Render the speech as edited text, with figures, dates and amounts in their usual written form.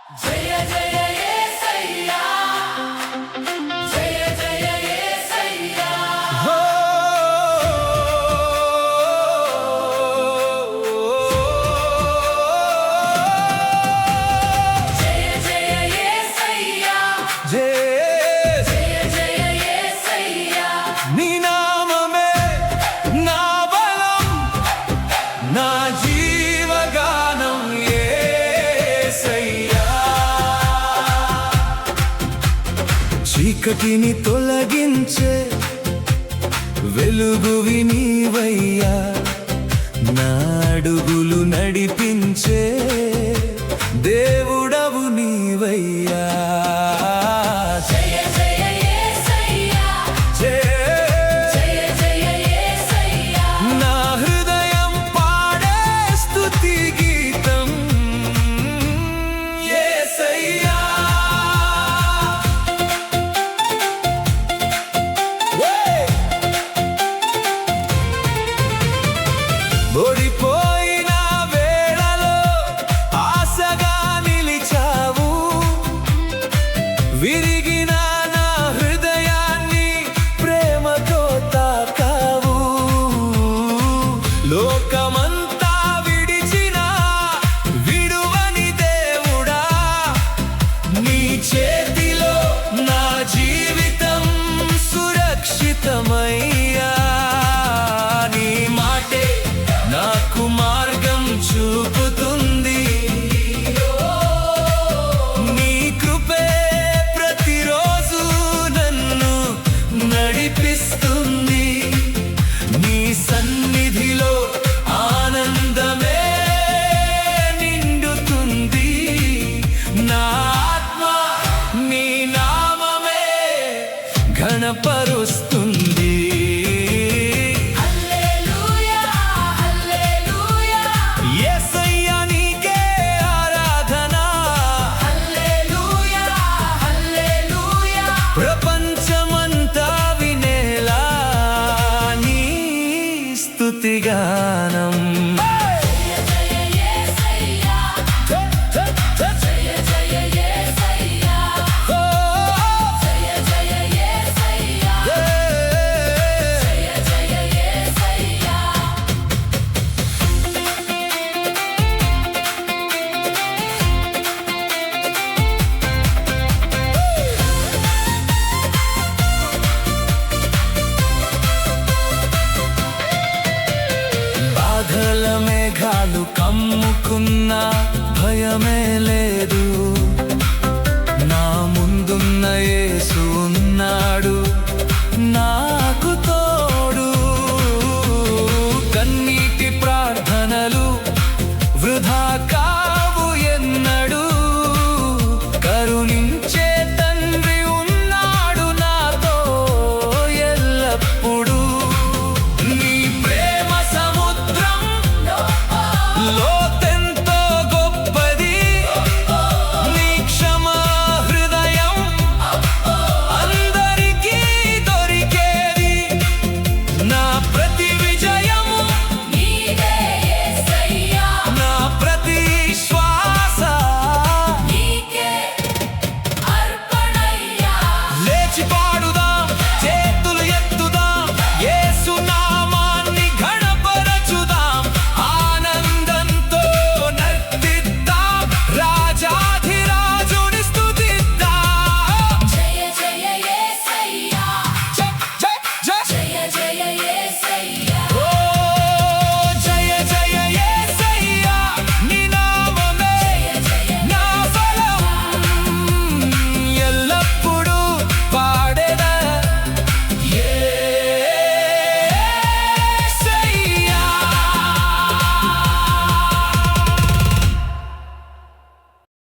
జయ జయ యేసయ్యా జయ జయ యేసయ్యా జయ జయ యేసయ్యా జయ జయ యేసయ్యా నీ నామమే నా బలం నా జీవగానం యేసయ్యా చీకటిని తొలగించే వెలుగువి నీవయ్యా నా అడుగులు నడిపించే దేవుడవు నీవయ్యా జయ జయ యేసయ్యా జయ జయ యేసయ్యా నా హృదయం పాడే స్తుతి గీతం యేసయ్యా ఓడిపోయిన వేళలో ఆశగా నిలిచావు విరిగిన నా హృదయాన్ని ప్రేమతో తాకావు లోకమంతా విడిచిన విడువని దేవుడా నీ చేతిలో నా జీవితం సురక్షితమయ్యా నీ మాటే నాకు మార్గం చూపుతుంది నీ కృపే ప్రతిరోజు నన్ను నడిపిస్తుంది నీ సన్నిధిలో ఆనందమే నిండుతుంది నా ఆత్మ నీ నామమే ఘనపరుస్తుంది హల్లెలూయా హల్లెలూయా యేసయ్యా నీకే ఆరాధన హల్లెలూయా హల్లెలూయా ప్రపంచమంతా వినేలా నీ స్తుతిగానం జయ జయ యేసయ్యా జయ జయ యేసయ్యా జయ జయ యేసయ్యా జయ జయ యేసయ్యా బాధల మేఘాలు కమ్ముకున్నా భయమే లేదు నా ముందున్న యేసు ఉన్నాడు నాకు తోడు కన్నీటి ప్రార్థనలు వృధా